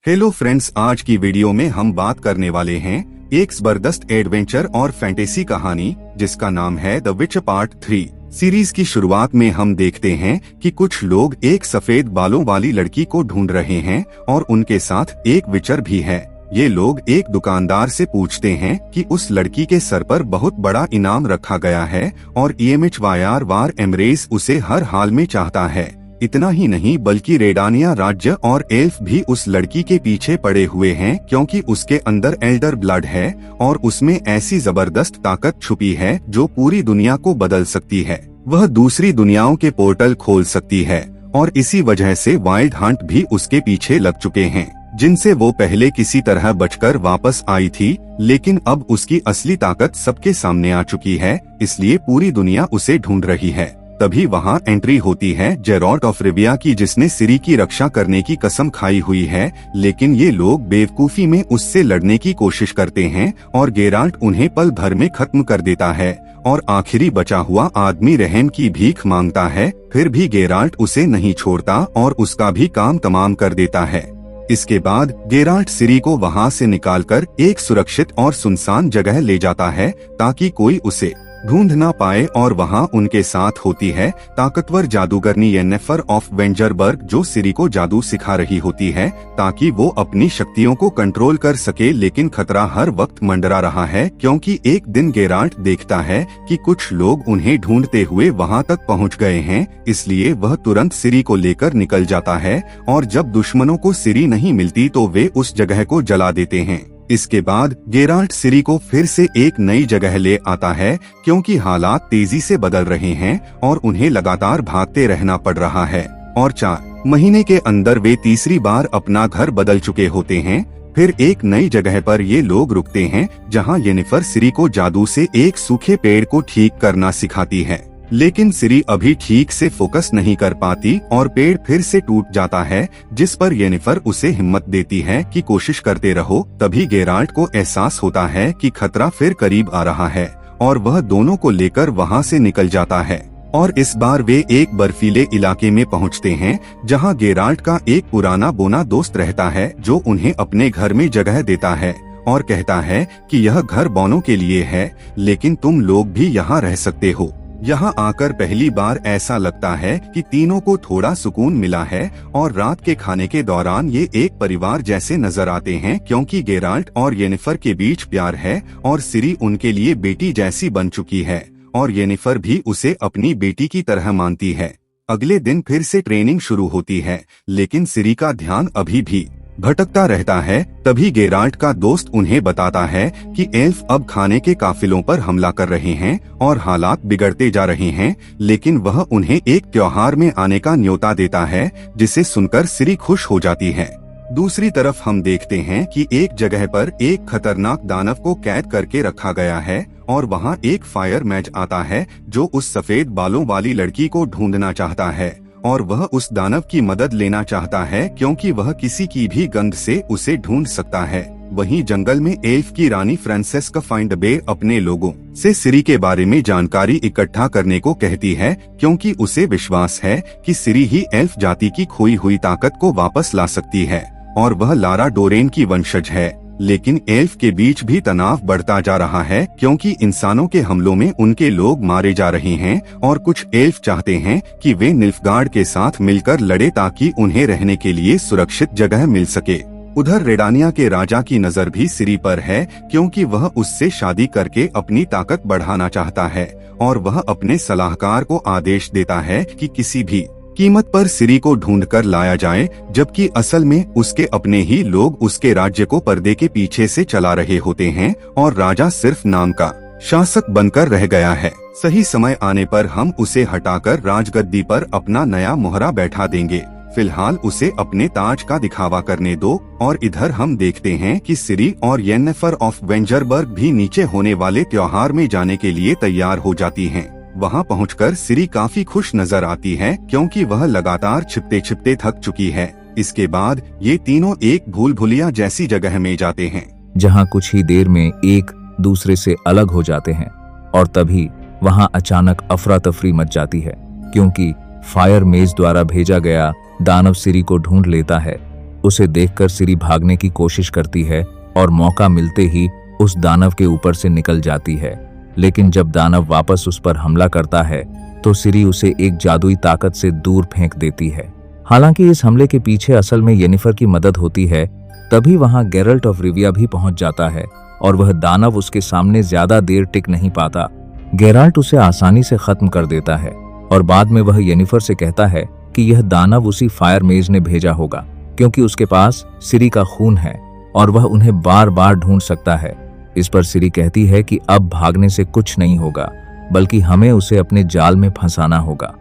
Hello friends, आज की video में हम बात करने वाले हैं एक जबरदस्त एडवेंचर और फैंटेसी कहानी जिसका नाम है द विचर पार्ट 3। सीरीज की शुरुआत में हम देखते हैं कि कुछ लोग एक सफेद बालों वाली लड़की को ढूंढ रहे हैं और उनके साथ एक विचर भी है। ये लोग एक दुकानदार से पूछते हैं कि उस लड़की के सर पर बहुत बड़ा इनाम रखा गया है और EMHYR वार एमरेज उसे हर हाल में चाहता है। इतना ही नहीं बल्कि रेडानिया राज्य और एल्फ भी उस लड़की के पीछे पड़े हुए हैं क्योंकि उसके अंदर एल्डर ब्लड है और उसमें ऐसी जबरदस्त ताकत छुपी है जो पूरी दुनिया को बदल सकती है। वह दूसरी दुनियाओं के पोर्टल खोल सकती है और इसी वजह से वाइल्ड हंट भी उसके पीछे लग चुके हैं, जिनसे वो पहले किसी तरह बचकर वापस आई थी, लेकिन अब उसकी असली ताकत सबके सामने आ चुकी है, इसलिए पूरी दुनिया उसे ढूंढ रही है। तभी वहाँ एंट्री होती है जेरॉट ऑफ रिविया की, जिसने सिरी की रक्षा करने की कसम खाई हुई है, लेकिन ये लोग बेवकूफी में उससे लड़ने की कोशिश करते हैं और गेराल्ट उन्हें पल भर में खत्म कर देता है और आखिरी बचा हुआ आदमी रहम की भीख मांगता है। फिर भी गेराल्ट उसे नहीं छोड़ता और उसका भी काम तमाम कर देता है। इसके बाद गेराल्ट सिरी को वहाँ से निकालकर एक सुरक्षित और सुनसान जगह ले जाता है ताकि कोई उसे ढूंढ ना पाए और वहाँ उनके साथ होती है ताकतवर जादूगरनी येन्नेफर ऑफ वेंजरबर्ग, जो सिरी को जादू सिखा रही होती है ताकि वो अपनी शक्तियों को कंट्रोल कर सके। लेकिन खतरा हर वक्त मंडरा रहा है क्योंकि एक दिन गेराल्ट देखता है कि कुछ लोग उन्हें ढूंढते हुए वहाँ तक पहुँच गए हैं, इसलिए वह तुरंत सिरी को लेकर निकल जाता है और जब दुश्मनों को सिरी नहीं मिलती तो वे उस जगह को जला देते हैं। इसके बाद गेराल्ट सिरी को फिर से एक नई जगह ले आता है क्योंकि हालात तेजी से बदल रहे हैं और उन्हें लगातार भागते रहना पड़ रहा है और 4 महीने के अंदर वे तीसरी बार अपना घर बदल चुके होते हैं। फिर एक नई जगह पर ये लोग रुकते हैं जहां येनिफर सिरी को जादू से एक सूखे पेड़ को ठीक करना सिखाती है, लेकिन सिरी अभी ठीक से फोकस नहीं कर पाती और पेड़ फिर से टूट जाता है, जिस पर येनिफर उसे हिम्मत देती है कि कोशिश करते रहो। तभी गेराल्ट को एहसास होता है कि खतरा फिर करीब आ रहा है और वह दोनों को लेकर वहां से निकल जाता है और इस बार वे एक बर्फीले इलाके में पहुंचते हैं जहां गेराल्ट का एक पुराना बोना दोस्त रहता है जो उन्हें अपने घर में जगह देता है और कहता है कि यह घर बौनों के लिए है, लेकिन तुम लोग भी यहाँ रह सकते हो। यहाँ आकर पहली बार ऐसा लगता है कि तीनों को थोड़ा सुकून मिला है और रात के खाने के दौरान ये एक परिवार जैसे नजर आते हैं क्योंकि गेराल्ट और येनिफर के बीच प्यार है और सिरी उनके लिए बेटी जैसी बन चुकी है और येनिफर भी उसे अपनी बेटी की तरह मानती है। अगले दिन फिर से ट्रेनिंग शुरू होती है, लेकिन सिरी का ध्यान अभी भी भटकता रहता है। तभी गेराल्ट का दोस्त उन्हें बताता है कि एल्फ अब खाने के काफिलों पर हमला कर रहे हैं और हालात बिगड़ते जा रहे हैं, लेकिन वह उन्हें एक त्योहार में आने का न्योता देता है, जिसे सुनकर सिरी खुश हो जाती है। दूसरी तरफ हम देखते हैं कि एक जगह पर एक खतरनाक दानव को कैद करके रखा गया है और वहाँ एक फायर मैज आता है जो उस सफेद बालों वाली लड़की को ढूंढना चाहता है और वह उस दानव की मदद लेना चाहता है क्योंकि वह किसी की भी गंध से उसे ढूंढ सकता है। वहीं जंगल में एल्फ की रानी फ्रांसेस्का फाइंडबे अपने लोगों से सिरी के बारे में जानकारी इकट्ठा करने को कहती है क्योंकि उसे विश्वास है कि सिरी ही एल्फ जाति की खोई हुई ताकत को वापस ला सकती है और वह लारा डोरेन की वंशज है। लेकिन एल्फ के बीच भी तनाव बढ़ता जा रहा है क्योंकि इंसानों के हमलों में उनके लोग मारे जा रहे हैं और कुछ एल्फ चाहते हैं कि वे निल्फगार्ड के साथ मिलकर लड़े ताकि उन्हें रहने के लिए सुरक्षित जगह मिल सके। उधर रेडानिया के राजा की नजर भी सिरी पर है क्योंकि वह उससे शादी करके अपनी ताकत बढ़ाना चाहता है और वह अपने सलाहकार को आदेश देता है कि किसी भी कीमत पर सिरी को ढूंढकर लाया जाए, जबकि असल में उसके अपने ही लोग उसके राज्य को पर्दे के पीछे से चला रहे होते हैं और राजा सिर्फ नाम का शासक बनकर रह गया है। सही समय आने पर हम उसे हटाकर राजगद्दी पर अपना नया मोहरा बैठा देंगे। फिलहाल उसे अपने ताज का दिखावा करने दो। और इधर हम देखते हैं कि सिरी और येन्नेफर ऑफ वेंजरबर्ग भी नीचे होने वाले त्योहार में जाने के लिए तैयार हो जाती हैं। वहां पहुंचकर सिरी काफी खुश नजर आती है क्योंकि वह लगातार छिपते छिपते थक चुकी है। इसके बाद ये तीनों एक भूल भुलिया जैसी जगह में जाते हैं जहां कुछ ही देर में एक दूसरे से अलग हो जाते हैं और तभी वहां अचानक अफरा तफरी मच जाती है क्योंकि फायर मेज द्वारा भेजा गया दानव सिरी को ढूंढ लेता है उसे देखकर सिरी भागने की कोशिश करती है और मौका मिलते ही उस दानव के ऊपर से निकल जाती है। लेकिन जब दानव वापस उस पर हमला करता है तो सिरी उसे एक जादुई ताकत से दूर फेंक देती है। हालांकि इस हमले के पीछे असल में येनिफर की मदद होती है। तभी वहां गेरल्ट ऑफ रिविया भी पहुंच जाता है और वह दानव उसके सामने ज्यादा देर टिक नहीं पाता। गेराल्ट उसे आसानी से खत्म कर देता है और बाद में वह येनिफर से कहता है कि यह दानव उसी फायर मेज ने भेजा होगा, क्योंकि उसके पास सिरी का खून है और वह उन्हें बार बार ढूंढ सकता है। इस पर सिरी कहती है कि अब भागने से कुछ नहीं होगा, बल्कि हमें उसे अपने जाल में फंसाना होगा,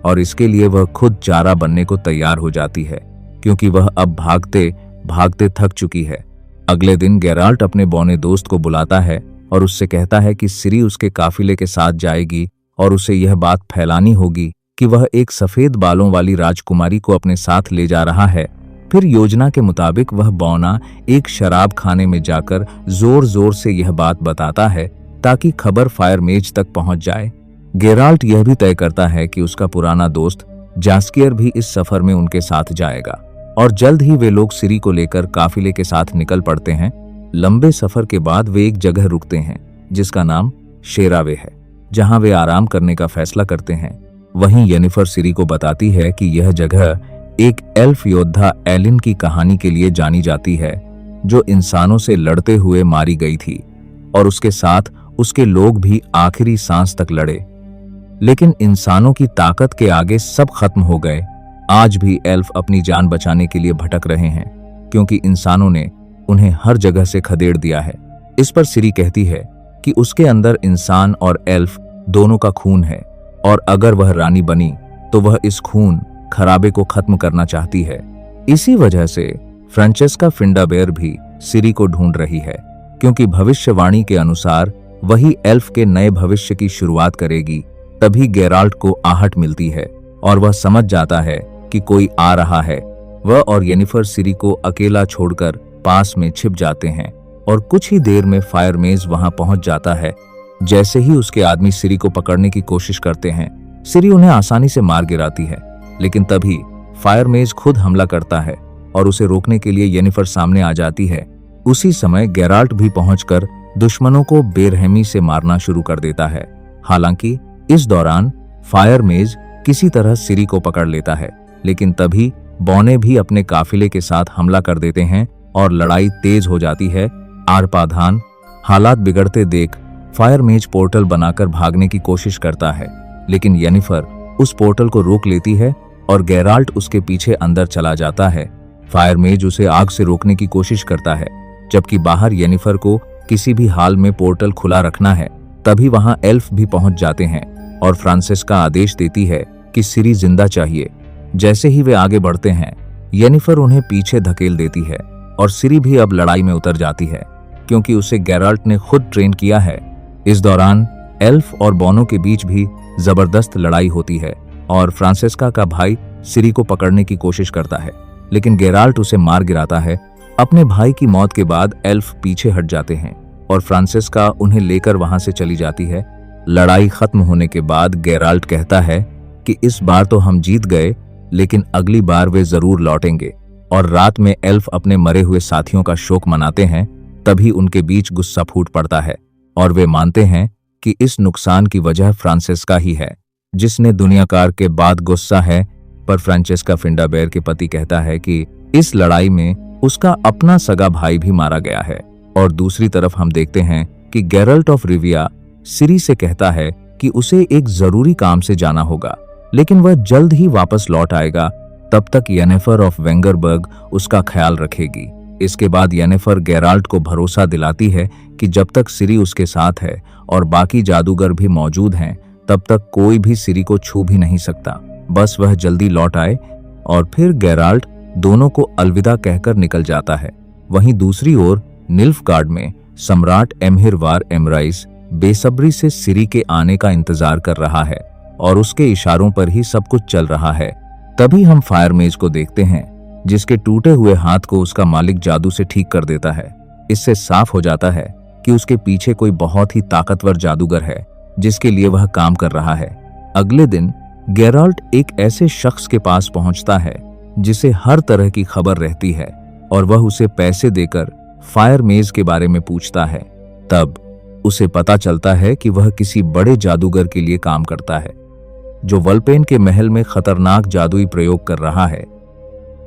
और इसके लिए वह खुद चारा बनने को तैयार हो जाती है, क्योंकि वह अब भागते भागते थक चुकी है। अगले दिन गेराल्ट अपने बौने दोस्त को बुलाता है और उससे कहता है कि सिरी उसके काफिले के साथ जाएगी और उसे यह बात फैलानी होगी कि वह एक सफेद बालों वाली राजकुमारी को अपने साथ ले जा रहा है। फिर योजना के मुताबिक वह बौना एक शराब खाने में जाकर जोर जोर से यह बात बताता है ताकि खबर फायर मेज तक पहुंच जाए। गेराल्ट यह भी तय करता है कि उसका पुराना दोस्त जास्कियर भी इस सफर में उनके साथ जाएगा, और जल्द ही वे लोग सिरी को लेकर काफिले के साथ निकल पड़ते हैं। लंबे सफर के बाद वे एक जगह रुकते हैं जिसका नाम शेरावे है, जहां वे आराम करने का फैसला करते हैं। वहीं येनिफर सिरी को बताती है कि यह जगह एक एल्फ योद्धा एलिन की कहानी के लिए जानी जाती है, जो इंसानों से लड़ते हुए मारी गई थी और उसके साथ उसके लोग भी आखिरी सांस तक लड़े। लेकिन इंसानों की ताकत के आगे सब खत्म हो गए। आज भी एल्फ अपनी जान बचाने के लिए भटक रहे हैं, क्योंकि इंसानों ने उन्हें हर जगह से खदेड़ दिया है। इस पर सिरी कहती है कि उसके अंदर इंसान और एल्फ दोनों का खून है, और अगर वह रानी बनी तो वह इस खून खराबे को खत्म करना चाहती है। इसी वजह से फ्रांचेस्का फिंडाबेर भी सिरी को ढूंढ रही है, क्योंकि भविष्यवाणी के अनुसार वही एल्फ के नए भविष्य की शुरुआत करेगी। तभी गेराल्ट को आहट मिलती है और वह समझ जाता है कि कोई आ रहा है। वह और येनिफर सिरी को अकेला छोड़कर पास में छिप जाते हैं और कुछ ही देर में फायर मेज वहां पहुंच जाता है। जैसे ही उसके आदमी सिरी को पकड़ने की कोशिश करते हैं, सिरी उन्हें आसानी से मार गिराती है। लेकिन तभी फायर मेज खुद हमला करता है और उसे रोकने के लिए येनिफर सामने आ जाती है। उसी समय गेराल्ट भी पहुंचकर दुश्मनों को बेरहमी से मारना शुरू कर देता है। हालांकि इस दौरान फायर मेज किसी तरह सिरी को पकड़ लेता है, लेकिन तभी बौने भी अपने काफिले के साथ हमला कर देते हैं और लड़ाई तेज हो जाती है। आरपाधान हालात बिगड़ते देख फायर मेज पोर्टल बनाकर भागने की कोशिश करता है, लेकिन येनिफर उस पोर्टल को रोक लेती है और गेराल्ट उसके पीछे अंदर चला जाता है। फायर मेज उसे आग से रोकने की कोशिश करता है, जबकि बाहर येनिफर को किसी भी हाल में पोर्टल खुला रखना है। तभी वहां एल्फ भी पहुंच जाते हैं और फ्रांसिस्का आदेश देती है कि सिरी जिंदा चाहिए। जैसे ही वे आगे बढ़ते हैं, येनिफर उन्हें पीछे धकेल देती है और सिरी भी अब लड़ाई में उतर जाती है, क्योंकि उसे गेराल्ट ने खुद ट्रेन किया है। इस दौरान एल्फ और बौनों के बीच भी जबरदस्त लड़ाई होती है और फ्रांसिस्का का भाई सिरी को पकड़ने की कोशिश करता है, लेकिन गेराल्ट उसे मार गिराता है। अपने भाई की मौत के बाद एल्फ पीछे हट जाते हैं और फ्रांसिस्का उन्हें लेकर वहां से चली जाती है। लड़ाई खत्म होने के बाद गेराल्ट कहता है कि इस बार तो हम जीत गए, लेकिन अगली बार वे जरूर लौटेंगे। और रात में एल्फ अपने मरे हुए साथियों का शोक मनाते हैं। तभी उनके बीच गुस्सा फूट पड़ता है और वे मानते हैं कि इस नुकसान की वजह फ्रांसिस्का ही है, जिसने दुनियाकार के बाद गुस्सा है। पर फ्रांचेस्का फिंडाबेर के पति कहता है कि इस लड़ाई में उसका अपना सगा भाई भी मारा गया है। और दूसरी तरफ हम देखते हैं कि गेरल्ट ऑफ रिविया सिरी से कहता है कि उसे एक जरूरी काम से जाना होगा, लेकिन वह जल्द ही वापस लौट आएगा। तब तक येनिफर ऑफ वेंगरबर्ग उसका ख्याल रखेगी। इसके बाद येनिफर गेराल्ट को भरोसा दिलाती है कि जब तक सिरी उसके साथ है और बाकी जादूगर भी मौजूद हैं, तब तक कोई भी सिरी को छू भी नहीं सकता। बस वह जल्दी लौट आए। और फिर गेराल्ट दोनों को अलविदा कहकर निकल जाता है। वहीं दूसरी ओर निल्फगार्ड में सम्राट एम्हिरवार एमराइस बेसब्री से सिरी के आने का इंतजार कर रहा है और उसके इशारों पर ही सब कुछ चल रहा है। तभी हम फायर मेज को देखते हैं, जिसके टूटे हुए हाथ को उसका मालिक जादू से ठीक कर देता है। इससे साफ हो जाता है कि उसके पीछे कोई बहुत ही ताकतवर जादूगर है, जिसके लिए वह काम कर रहा है। अगले दिन गेराल्ट एक ऐसे शख्स के पास पहुंचता है जिसे हर तरह की खबर रहती है। और वह उसे पैसे देकर फायर मेज के बारे में पूछता है। तब उसे पता चलता है कि वह किसी बड़े जादूगर के लिए काम करता है जो वल्पेन के महल में खतरनाक जादुई प्रयोग कर रहा है।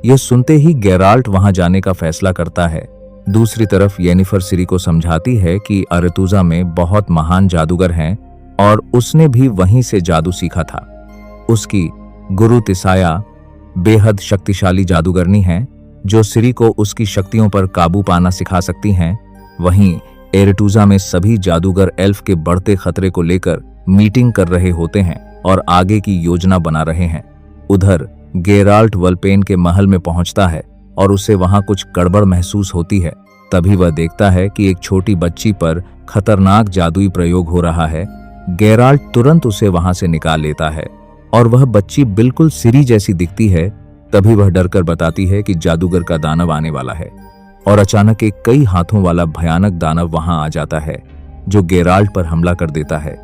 यह सुनते ही गेराल्ट वहां जाने का फैसला करता है। दूसरी तरफ येनिफर सिरी को समझाती है कि अरेतुजा में बहुत महान जादूगर हैं और उसने भी वहीं से जादू सीखा था। उसकी गुरु तिसाया बेहद शक्तिशाली जादूगरनी है जो सिरी को उसकी शक्तियों पर काबू पाना सिखा सकती हैं। वहीं एरेटुजा में सभी जादूगर एल्फ के बढ़ते खतरे को लेकर मीटिंग कर रहे होते हैं और आगे की योजना बना रहे हैं। उधर गेराल्ट वल्पेन के महल में पहुंचता है और उसे वहां कुछ गड़बड़ महसूस होती है। तभी वह देखता है कि एक छोटी बच्ची पर खतरनाक जादुई प्रयोग हो रहा है। गेराल्ट तुरंत उसे वहां से निकाल लेता है और वह बच्ची बिल्कुल सिरी जैसी दिखती है। तभी वह डरकर बताती है कि जादूगर का दानव आने वाला है और अचानक एक कई हाथों वाला भयानक दानव वहां आ जाता है जो गेराल्ट पर हमला कर देता है।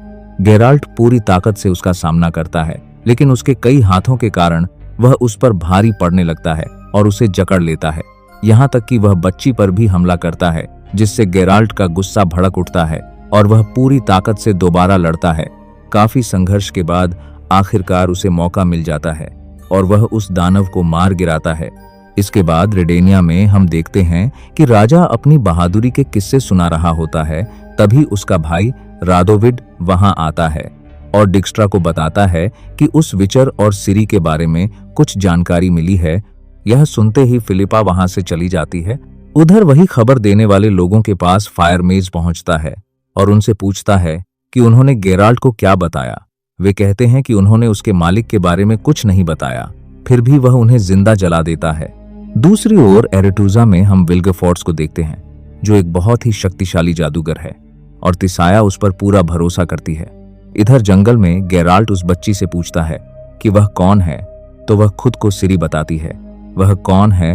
गेराल्ट पूरी ताकत से उसका सामना करता है, लेकिन उसके कई हाथों के कारण वह उस पर भारी पड़ने लगता है और उसे जकड़ लेता है। यहाँ तक कि वह बच्ची पर भी हमला करता है, जिससे गेराल्ट का गुस्सा भड़क उठता है और वह पूरी ताकत से दोबारा लड़ता है। काफी संघर्ष के बाद आखिरकार उसे मौका मिल जाता है और वह उस दानव को मार गिराता है। इसके बाद रेडेनिया में हम देखते हैं कि राजा अपनी बहादुरी के किस्से सुना रहा होता है। तभी उसका भाई रादोविड वहां आता है और डिक्स्ट्रा को बताता है कि उस विचर और सिरी के बारे में कुछ जानकारी मिली है। यह सुनते ही फिलिपा वहां से चली जाती है। उधर वही खबर देने वाले लोगों के पास फायर मेज पहुंचता है और उनसे पूछता है कि उन्होंने गेराल्ट को क्या बताया। वे कहते हैं कि उन्होंने उसके मालिक के बारे में कुछ नहीं बताया, फिर भी वह उन्हें जिंदा जला देता है। दूसरी ओर एरेटुजा में हम विल्गेफोर्ट्स को देखते हैं जो एक बहुत ही शक्तिशाली जादूगर है और तिसाया उस पर पूरा भरोसा करती है। इधर जंगल में गेराल्ट उस बच्ची से पूछता है कि वह कौन है, तो वह खुद को सिरी बताती है। वह कौन है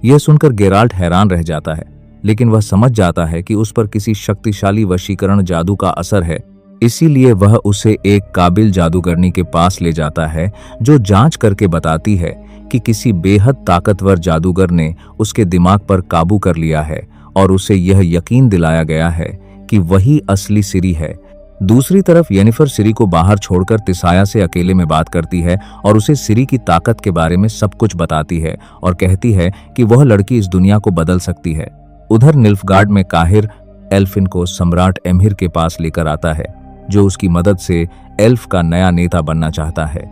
यह सुनकर गेराल्ट हैरान रह जाता है, लेकिन वह समझ जाता है कि उस पर किसी शक्तिशाली वशीकरण जादू का असर है। इसीलिए वह उसे एक काबिल जादूगरनी के पास ले जाता है जो जांच करके बताती है कि किसी बेहद ताकतवर जादूगर ने उसके दिमाग पर काबू कर लिया है और उसे यह यकीन दिलाया गया है कि वही असली सिरी है। दूसरी तरफ येनिफर सिरी को बाहर छोड़कर तिसाया से अकेले में बात करती है और उसे सिरी की ताकत के बारे में सब कुछ बताती है और कहती है कि वह लड़की इस दुनिया को बदल सकती है। उधर निल्फगार्ड में काहिर एल्फिन को सम्राट एम्हिर के पास लेकर आता है जो उसकी मदद से एल्फ का नया नेता बनना चाहता है।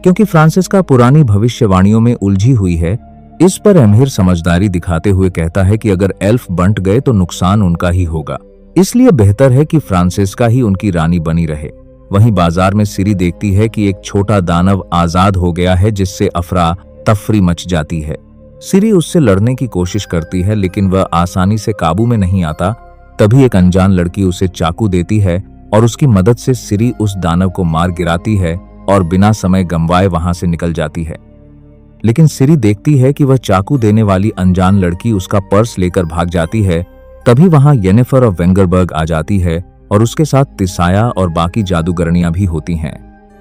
क्योंकि फ्रांसिस्का पुरानी भविष्यवाणियों में उलझी हुई है, इस पर एम्हिर समझदारी दिखाते हुए कहता है कि अगर एल्फ बंट गए तो नुकसान उनका ही होगा, इसलिए बेहतर है कि फ्रांसिस्का ही उनकी रानी बनी रहे। वहीं बाजार में सिरी देखती है कि एक छोटा दानव आजाद हो गया है जिससे अफरा तफरी मच जाती है। सिरी उससे लड़ने की कोशिश करती है लेकिन वह आसानी से काबू में नहीं आता। तभी एक अनजान लड़की उसे चाकू देती है और उसकी मदद से सिरी उस दानव को मार गिराती है और बिना समय गंवाए वहां से निकल जाती है। लेकिन सिरी देखती है कि वह चाकू देने वाली अनजान लड़की उसका पर्स लेकर भाग जाती है। तभी वहां येनिफर ऑफ वेंगरबर्ग आ जाती है और उसके साथ तिसाया और बाकी जादूगरनियां भी होती हैं।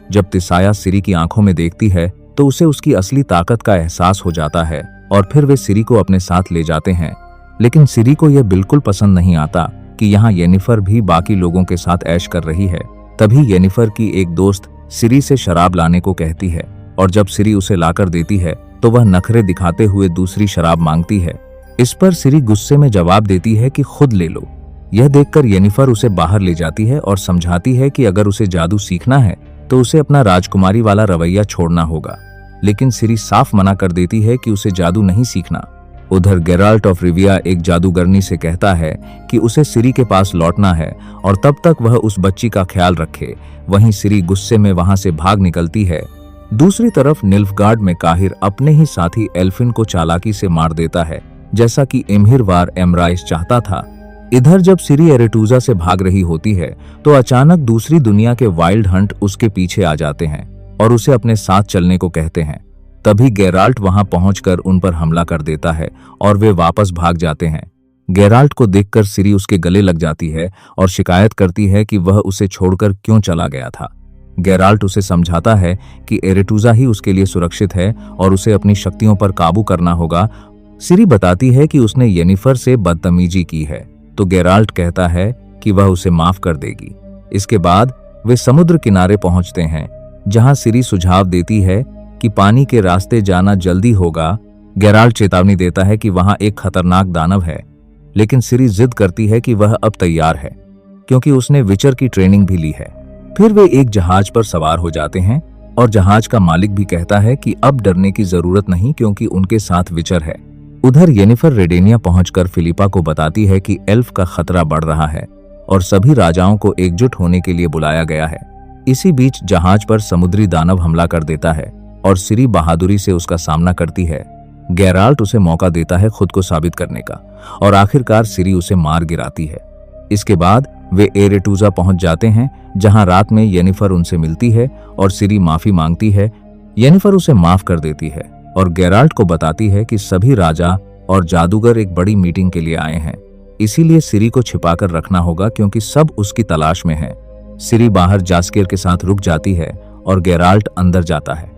जब तिसाया सिरी की आंखों में देखती है तो उसे उसकी असली ताकत का एहसास हो जाता है और फिर वे सिरी को अपने साथ ले जाते हैं। लेकिन सिरी को यह बिल्कुल पसंद नहीं आता कि यहाँ येनिफर भी बाकी लोगों के साथ ऐश कर रही है। तभी येनिफर की एक दोस्त सिरी से शराब लाने को कहती है और जब सिरी उसे लाकर देती है तो वह नखरे दिखाते हुए दूसरी शराब मांगती है। इस पर सिरी गुस्से में जवाब देती है कि खुद ले लो। यह देखकर येनिफर उसे बाहर ले जाती है और समझाती है कि अगर उसे जादू सीखना है तो उसे अपना राजकुमारी वाला रवैया छोड़ना होगा। लेकिन सिरी साफ मना कर देती है कि उसे जादू नहीं सीखना। उधर गेराल्ट ऑफ रिविया एक जादूगरनी से कहता है कि उसे सिरी के पास लौटना है और तब तक वह उस बच्ची का ख्याल रखे। वहीं सिरी गुस्से में वहां से भाग निकलती है। दूसरी तरफ निल्फगार्ड में काहिर अपने ही साथी एल्फिन को चालाकी से मार देता है, जैसा कि एम्हिर वार एमराइस चाहता था। इधर जब सिरी एरेटुजा से भाग रही होती है तो अचानक दूसरी दुनिया के वाइल्ड हंट उसके पीछे आ जाते हैं और उसे अपने साथ चलने को कहते हैं। तभी गेराल्ट वहां पहुंचकर उन पर हमला कर देता है और वे वापस भाग जाते हैं। गेराल्ट को देखकर सिरी उसके गले लग जाती है और शिकायत करती है कि वह उसे छोड़कर क्यों चला गया था। गेराल्ट उसे समझाता है कि एरेटुजा ही उसके लिए सुरक्षित है और उसे अपनी शक्तियों पर काबू करना होगा। सिरी बताती है कि उसने येनिफर से बदतमीजी की है, तो गेराल्ट कहता है कि वह उसे माफ कर देगी। इसके बाद वे समुद्र किनारे पहुंचते हैं, जहां सिरी सुझाव देती है कि पानी के रास्ते जाना जल्दी होगा। गेराल्ट चेतावनी देता है कि वहां एक खतरनाक दानव है, लेकिन सिरी जिद करती है कि वह अब तैयार है, क्योंकि उसने विचर की ट्रेनिंग भी ली है। फिर वे एक जहाज पर सवार हो जाते हैं और जहाज का मालिक भी कहता है कि अब डरने की जरूरत नहीं, क्योंकि उनके साथ विचर है। उधर येनिफर रेडेनिया पहुंचकर फिलिपा को बताती है कि एल्फ का खतरा बढ़ रहा है और सभी राजाओं को एकजुट होने के लिए बुलाया गया है। इसी बीच जहाज पर समुद्री दानव हमला कर देता है और सिरी बहादुरी से उसका सामना करती है। गेराल्ट उसे मौका देता है खुद को साबित करने का, और आखिरकार सिरी उसे मार गिराती है। इसके बाद वे एरेटूजा पहुंच जाते हैं, जहां रात में येनिफर उनसे मिलती है और सिरी माफी मांगती है। येनिफर उसे माफ कर देती है और गेराल्ट को बताती है कि सभी राजा और जादूगर एक बड़ी मीटिंग के लिए आए हैं, इसीलिए सिरी को छिपाकर रखना होगा, क्योंकि सब उसकी तलाश में हैं। सिरी बाहर जास्केर के साथ रुक जाती है और गेराल्ट अंदर जाता है।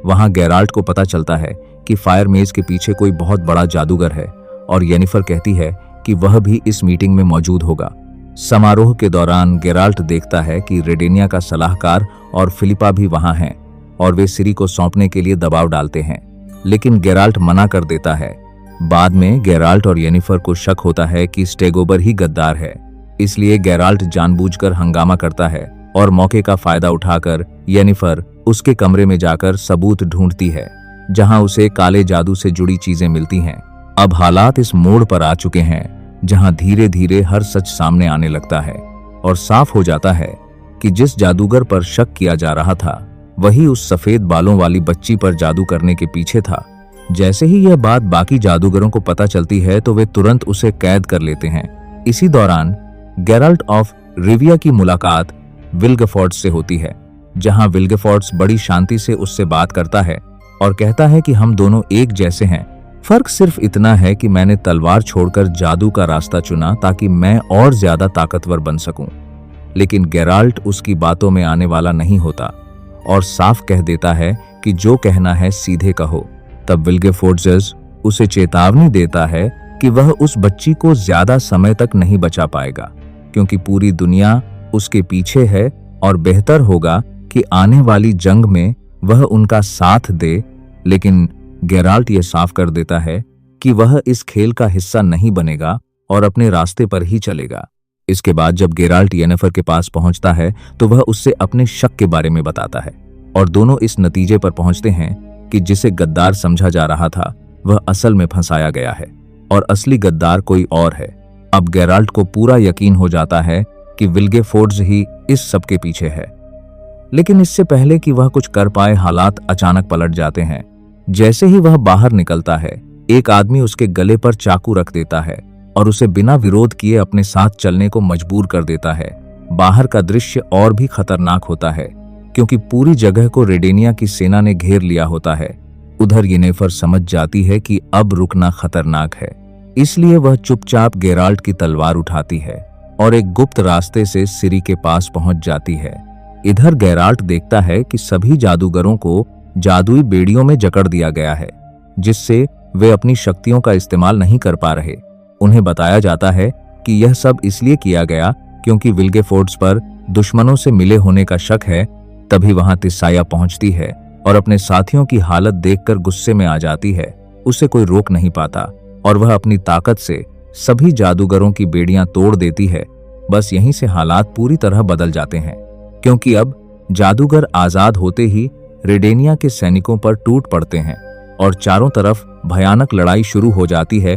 वहां गेराल्ट को पता चलता है कि फायर मेज के पीछे कोई बहुत बड़ा जादूगर है, और येनिफर कहती है कि वह भी इस मीटिंग में मौजूद होगा। समारोह के दौरान गेराल्ट देखता है कि रेडेनिया का सलाहकार और फिलिपा भी वहां हैं, और वे सिरी को सौंपने के लिए दबाव डालते हैं, लेकिन गेराल्ट मना कर देता है। बाद में गेराल्ट और येनिफर को शक होता है कि स्टेगोबर ही गद्दार है, इसलिए गेराल्ट जानबूझकर हंगामा करता है और मौके का फायदा उठाकर येनिफर उसके कमरे में जाकर सबूत ढूंढती है, जहां उसे काले जादू से जुड़ी चीजें मिलती हैं। अब हालात इस मोड़ पर आ चुके हैं जहां धीरे धीरे हर सच सामने आने लगता है और साफ हो जाता है कि जिस जादूगर पर शक किया जा रहा था वही उस सफेद बालों वाली बच्ची पर जादू करने के पीछे था। जैसे ही यह बात बाकी जादूगरों को पता चलती है तो वे तुरंत उसे कैद कर लेते हैं। इसी दौरान गेराल्ट ऑफ रिविया की मुलाकात विल्गेफोर्ड्स से होती है, जहां विल्गेफोर्ड्स बड़ी शांति से उससे बात करता है और कहता है कि हम दोनों एक जैसे हैं, फर्क सिर्फ इतना है कि मैंने तलवार छोड़कर जादू का रास्ता चुना ताकि मैं और ज्यादा ताकतवर बन सकूं। लेकिन गेराल्ट उसकी बातों में आने वाला नहीं होता और साफ कह देता है कि जो कहना है सीधे कहो। तब विल्गेफोर्ड्स उसे चेतावनी देता है कि वह उस बच्ची को ज्यादा समय तक नहीं बचा पाएगा, क्योंकि पूरी दुनिया उसके पीछे है और बेहतर होगा कि आने वाली जंग में वह उनका साथ दे। लेकिन गेराल्ट यह साफ कर देता है कि वह इस खेल का हिस्सा नहीं बनेगा और अपने रास्ते पर ही चलेगा। इसके बाद जब गेराल्ट येनिफर के पास पहुंचता है तो वह उससे अपने शक के बारे में बताता है और दोनों इस नतीजे पर पहुंचते हैं कि जिसे गद्दार समझा जा रहा था वह असल में फंसाया गया है और असली गद्दार कोई और है। अब गेराल्ट को पूरा यकीन हो जाता है कि विल्गेफोर्ड्स ही इस सब के पीछे है, लेकिन इससे पहले कि वह कुछ कर पाए हालात अचानक पलट जाते हैं। जैसे ही वह बाहर निकलता है एक आदमी उसके गले पर चाकू रख देता है और उसे बिना विरोध किए अपने साथ चलने को मजबूर कर देता है। बाहर का दृश्य और भी खतरनाक होता है क्योंकि पूरी जगह को रेडेनिया की सेना ने घेर लिया होता है। उधर येनिफर समझ जाती है कि अब रुकना खतरनाक है, इसलिए वह चुपचाप गेराल्ट की तलवार उठाती है और एक गुप्त रास्ते से सिरी के पास पहुंच जाती है। इधर गेराल्ट देखता है कि सभी जादूगरों को जादुई बेड़ियों में जकड़ दिया गया है, जिससे वे अपनी शक्तियों का इस्तेमाल नहीं कर पा रहे। उन्हें बताया जाता है कि यह सब इसलिए किया गया क्योंकि विल्गेफोर्ड्स पर दुश्मनों से मिले होने का शक है। तभी वहां तिसाया पहुंचती है और अपने साथियों की हालत देखकर गुस्से में आ जाती है। उसे कोई रोक नहीं पाता और वह अपनी ताकत से सभी जादूगरों की बेड़ियां तोड़ देती है। बस यहीं से हालात पूरी तरह बदल जाते हैं, क्योंकि अब जादूगर आजाद होते ही रेडेनिया के सैनिकों पर टूट पड़ते हैं और चारों तरफ भयानक लड़ाई शुरू हो जाती है।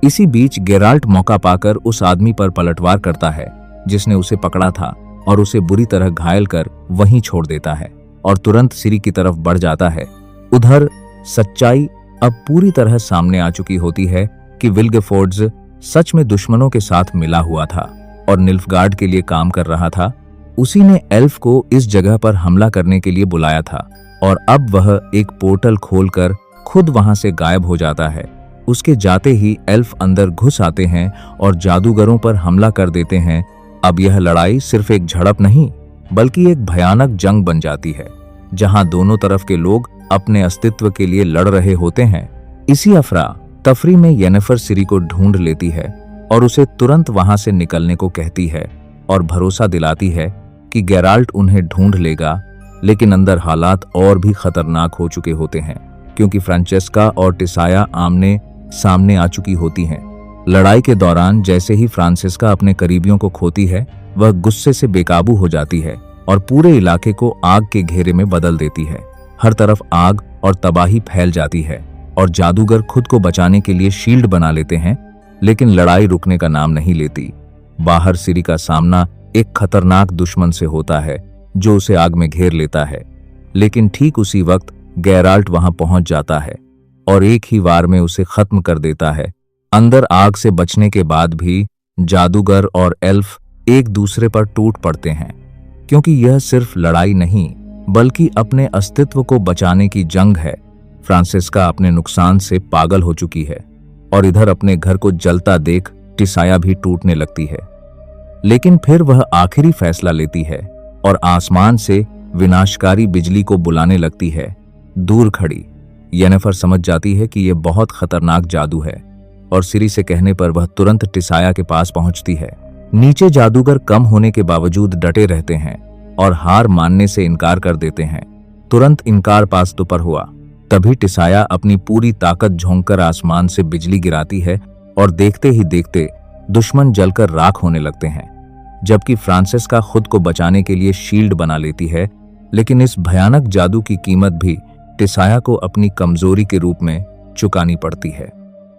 इसी बीच गेराल्ट मौका पाकर उस आदमी पर पलटवार करता है जिसने उसे पकड़ा था और उसे बुरी तरह घायल कर वहीं छोड़ देता है और तुरंत सिरी की तरफ बढ़ जाता है। उधर सच्चाई अब पूरी तरह सामने आ चुकी होती है कि विल्गेफोर्ड्स सच में दुश्मनों के साथ मिला हुआ था और निल्फगार्ड के लिए काम कर रहा था। उसी ने एल्फ को इस जगह पर हमला करने के लिए बुलाया था और अब वह एक पोर्टल खोलकर खुद वहां से गायब हो जाता है। उसके जाते ही एल्फ अंदर घुस आते हैं और जादूगरों पर हमला कर देते हैं। अब यह लड़ाई सिर्फ एक झड़प नहीं बल्कि एक भयानक जंग बन जाती है, जहां दोनों तरफ के लोग अपने अस्तित्व के लिए लड़ रहे होते हैं। इसी अफरा तफरी में येनेफर सिरी को ढूंढ लेती है और उसे तुरंत वहां से निकलने को कहती है और भरोसा दिलाती है कि गेराल्ट उन्हें ढूंढ लेगा, लेकिन अंदर हालात और भी खतरनाक हो चुके होते हैं क्योंकि फ्रांचेस्का और टिसाया आमने सामने आ चुकी होती हैं। लड़ाई के दौरान जैसे ही फ्रांचेस्का अपने करीबियों को खोती है, वह गुस्से से बेकाबू हो जाती है और पूरे इलाके को आग के घेरे में बदल देती है। हर तरफ आग और तबाही फैल जाती है और जादूगर खुद को बचाने के लिए शील्ड बना लेते हैं, लेकिन लड़ाई रुकने का नाम नहीं लेती। बाहर सिरी का सामना एक खतरनाक दुश्मन से होता है जो उसे आग में घेर लेता है, लेकिन ठीक उसी वक्त गेराल्ट वहां पहुंच जाता है और एक ही वार में उसे खत्म कर देता है। अंदर आग से बचने के बाद भी जादूगर और एल्फ एक दूसरे पर टूट पड़ते हैं क्योंकि यह सिर्फ लड़ाई नहीं बल्कि अपने अस्तित्व को बचाने की जंग है। फ्रांसिस्का अपने नुकसान से पागल हो चुकी है और इधर अपने घर को जलता देख टिसाया भी टूटने लगती है, लेकिन फिर वह आखिरी फैसला लेती है और आसमान से विनाशकारी बिजली को बुलाने लगती है। दूर खड़ी येनेफर समझ जाती है कि यह बहुत खतरनाक जादू है और सिरी से कहने पर वह तुरंत टिसाया के पास पहुंचती है। नीचे जादूगर कम होने के बावजूद डटे रहते हैं और हार मानने से इनकार कर देते हैं। तुरंत इनकार पास तो पर हुआ। तभी टिसाया अपनी पूरी ताकत झोंककर आसमान से बिजली गिराती है और देखते ही देखते दुश्मन जलकर राख होने लगते हैं, जबकि फ्रांसिस्का खुद को बचाने के लिए शील्ड बना लेती है। लेकिन इस भयानक जादू की कीमत भी टिसाया को अपनी कमजोरी के रूप में चुकानी पड़ती है।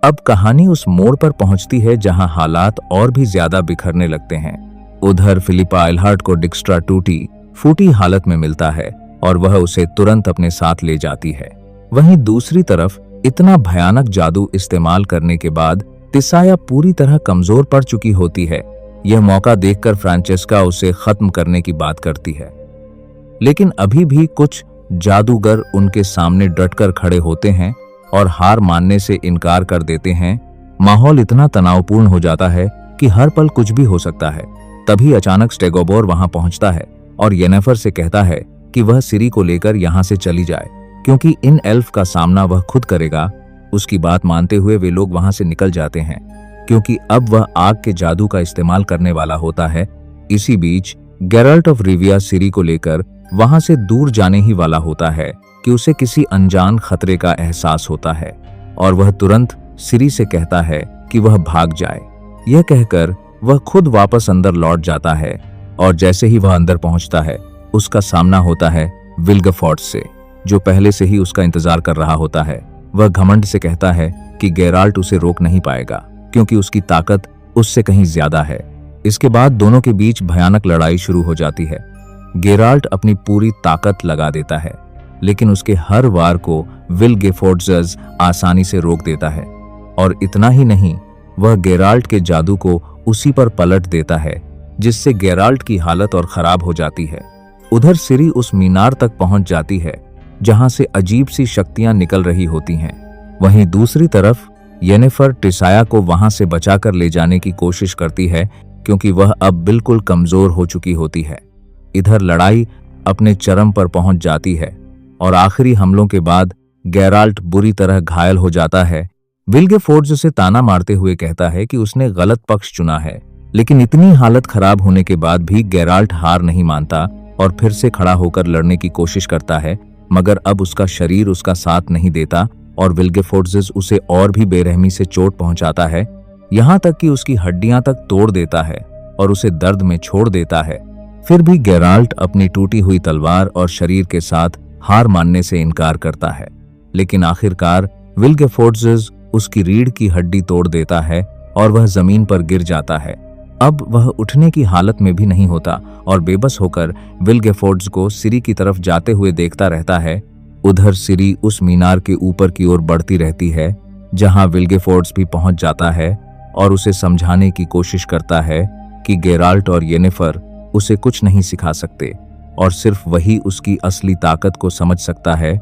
अब कहानी उस मोड़ पर पहुंचती है जहां हालात और भी ज्यादा बिखरने लगते हैं। उधर फिलिपा आइलहार्ट को डिक्स्ट्रा टूटी फूटी हालत में मिलता है और वह उसे तुरंत अपने साथ ले जाती है। वहीं दूसरी तरफ इतना भयानक जादू इस्तेमाल करने के बाद टिसाया पूरी तरह कमजोर पड़ चुकी होती है। यह मौका देखकर फ्रांचेस्का उसे खत्म करने की बात करती है, लेकिन अभी भी कुछ जादूगर उनके सामने डटकर खड़े होते हैं और हार मानने से इनकार कर देते हैं। माहौल इतना तनावपूर्ण हो जाता है कि हर पल कुछ भी हो सकता है। तभी अचानक स्टेगोबोर वहां पहुंचता है और येनेफर से कहता है कि वह सिरी को लेकर यहां से चली जाए क्योंकि इन एल्फ का सामना वह खुद करेगा। उसकी बात मानते हुए वे लोग वहां से निकल जाते हैं क्योंकि अब वह आग के जादू का इस्तेमाल करने वाला होता है। इसी बीच गेराल्ट ऑफ रिविया सिरी को लेकर वहां से दूर जाने ही वाला होता है कि उसे किसी अनजान खतरे का एहसास होता है और वह तुरंत सिरी से कहता है कि वह भाग जाए। यह कहकर वह खुद वापस अंदर लौट जाता है और जैसे ही वह अंदर पहुंचता है उसका सामना होता है विल्गेफोर्ट्स से, जो पहले से ही उसका इंतजार कर रहा होता है। वह घमंड से कहता है कि गेराल्ट उसे रोक नहीं पाएगा क्योंकि उसकी ताकत उससे कहीं ज्यादा है। इसके बाद दोनों के बीच भयानक लड़ाई शुरू हो जाती है। गेराल्ट अपनी पूरी ताकत लगा देता है, लेकिन उसके हर वार को विल्गेफोर्ट्स आसानी से रोक देता है और इतना ही नहीं, वह गेराल्ट के जादू को उसी पर पलट देता है, जिससे गेराल्ट की हालत और खराब हो जाती है। उधर सिरी उस मीनार तक पहुंच जाती है जहां से अजीब सी शक्तियां निकल रही होती हैं। वहीं दूसरी तरफ येनेफर टिसाया को वहां से बचाकर ले जाने की कोशिश करती है क्योंकि वह अब बिल्कुल कमजोर हो चुकी होती है। इधर लड़ाई अपने चरम पर पहुंच जाती है और आखिरी हमलों के बाद गेराल्ट बुरी तरह घायल हो जाता है। विल्गेफोर्ट्स उसे ताना मारते हुए कहता है कि उसने गलत पक्ष चुना है, लेकिन इतनी हालत खराब होने के बाद भी गेराल्ट हार नहीं मानता और फिर से खड़ा होकर लड़ने की कोशिश करता है, मगर अब उसका शरीर उसका साथ नहीं देता और विल्गेफोर्ट्स उसे और भी बेरहमी से चोट पहुंचाता है, यहाँ तक कि उसकी हड्डियां तक तोड़ देता है और उसे दर्द में छोड़ देता है। फिर भी गेराल्ट अपनी टूटी हुई तलवार और शरीर के साथ हार मानने से इनकार करता है, लेकिन आखिरकार विल्गेफोर्ट्स उसकी रीढ़ की हड्डी तोड़ देता है और वह जमीन पर गिर जाता है। अब वह उठने की हालत में भी नहीं होता और बेबस होकर विल्गेफोर्ट्स को सिरी की तरफ जाते हुए देखता रहता है। उधर सिरी उस मीनार के ऊपर की ओर बढ़ती रहती है जहां विल्गेफोर्ट्स भी पहुंच जाता है और उसे समझाने की कोशिश करता है कि गेराल्ट और येनेफर उसे कुछ नहीं सिखा सकते और सिर्फ वही उसकी असली ताकत को समझ सकता है।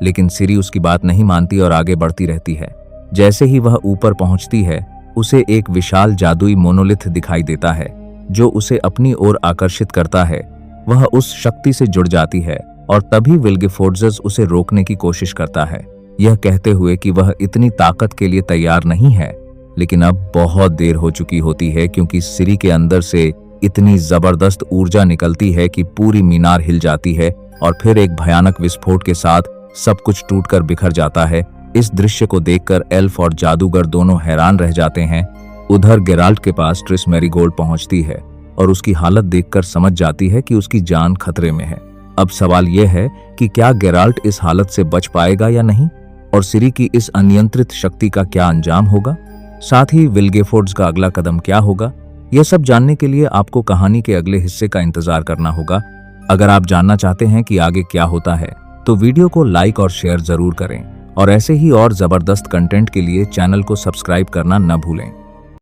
लेकिन सिरी उसकी बात नहीं मानती और आगे बढ़ती रहती है। जैसे ही वह ऊपर पहुंचती है, उसे एक विशाल जादुई मोनोलिथ दिखाई देता है जो उसे अपनी ओर आकर्षित करता है। वह उस शक्ति से जुड़ जाती है और तभी विल्गेफोर्ट्स उसे रोकने की कोशिश करता है, यह कहते हुए कि वह इतनी ताकत के लिए तैयार नहीं है। लेकिन अब बहुत देर हो चुकी होती है, क्योंकि सिरी के अंदर से इतनी जबरदस्त ऊर्जा निकलती है कि पूरी मीनार हिल जाती है और फिर एक भयानक विस्फोट के साथ सब कुछ टूटकर बिखर जाता है। इस दृश्य को देखकर एल्फ और जादूगर दोनों हैरान रह जाते हैं। उधर गेराल्ट के पास ट्रिस मैरीगोल्ड पहुंचती है और उसकी हालत देखकर समझ जाती है कि उसकी जान खतरे में है। अब सवाल यह है कि क्या गेराल्ट इस हालत से बच पाएगा या नहीं, और सिरी की इस अनियंत्रित शक्ति का क्या अंजाम होगा। साथ ही विल्गेफोर्ड्स का अगला कदम क्या होगा, यह सब जानने के लिए आपको कहानी के अगले हिस्से का इंतजार करना होगा। अगर आप जानना चाहते हैं कि आगे क्या होता है तो वीडियो को लाइक और शेयर जरूर करें, और ऐसे ही और जबरदस्त कंटेंट के लिए चैनल को सब्सक्राइब करना न भूलें।